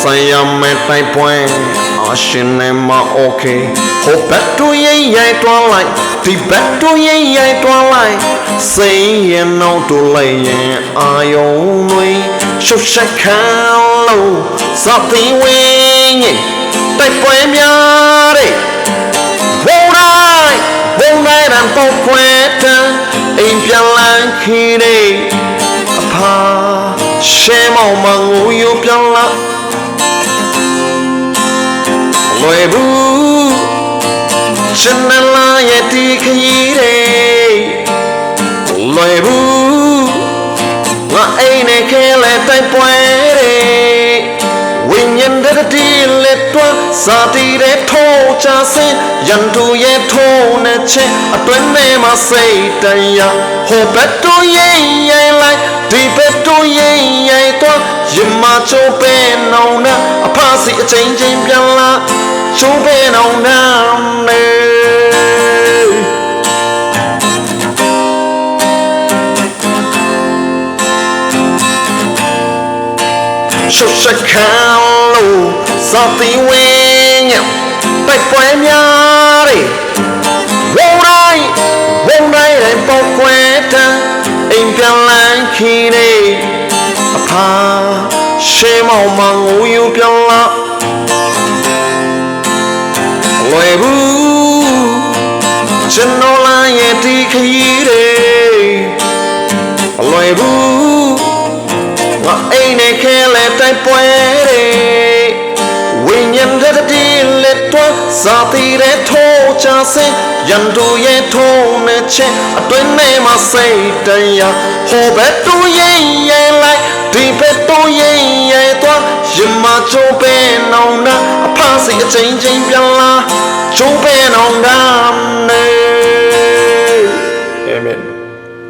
ဆိုင်ရမယ်တိုက်ပွဲအရှင်နဲ့မโอเคဟိုဘက်တို့ရင်ရိုက်တွားလိုက်ဒီဘက်တို့ရင်ရိုက်တွားလိုက်စိတ်ရင်နောက်တို့လိုက်ရင်အာယုံတွေရှုပ်ရှက်ခံလို့စသည်ဝင်းတိုက်ပွဲများတဲ့ဘုံတိုင်းတန်ပေါက်ခွဲတန်းအိမ်ပြန်လန်းခီးတဲ့အဖာရှဲမောင်မငိုယူပြန်လာလွယ်ဘူးရှင်နလာရဲ့တီခရီးတဲ့လွယ်ဘူးငါအိမ်နဲ့ခဲလဲတိုက်ပွဲတဲ့ဝိညာဉ်တဲ့တီလက်တွန်းစာတီတဲ့ထိုးချစင်ရန်သူရဲ့ထိုးနဲ့ချင်းအတွင်းထဲမှာစိတ်တရားဟိုဘက်တို့ရင်ရိုင်လိုက်ဒီဘက်တို့ရင်ရိုင်တော့ရမချိုးပဲနောင်နာအဖစီအချင်းချင်းပြန်လာချိုးပဲနောင်နာနေရှုပ်ရှက်ခံလို့စသည်ဝင်းတိုက်ပွဲများတဲ့ဝုံတိုင်းပေါက်ကွဲတန်းအိမ်ပြန်လန်းခီးတဲ့အဖာရှေးမောင်မငိုယူပြန်လာလွယ်ဘူးကျွန်တော်လာရဲ့ဒီခရီးတဲ့လွယ်ဘူးငါအိမ်နဲ့ခဲလဲတိုက်ပွဲတဲ့ဝိညာဉ်တဲ့တီလက်တော့စာတီတဲ့ထိုးချစင်ရန်သူရဲ့ထိုးနဲ့ချင်းအတွင်းထဲမှာစိတ်တရားဟိုဘက်တို့ရင်ရိုင်လိုက်ဒီဘက်တို့ရင်ရိုင်တော့ရမချိုးပဲနောင်နာအဖစီအချင်းချင်းပြန်လာချိုးပဲနောင်နာ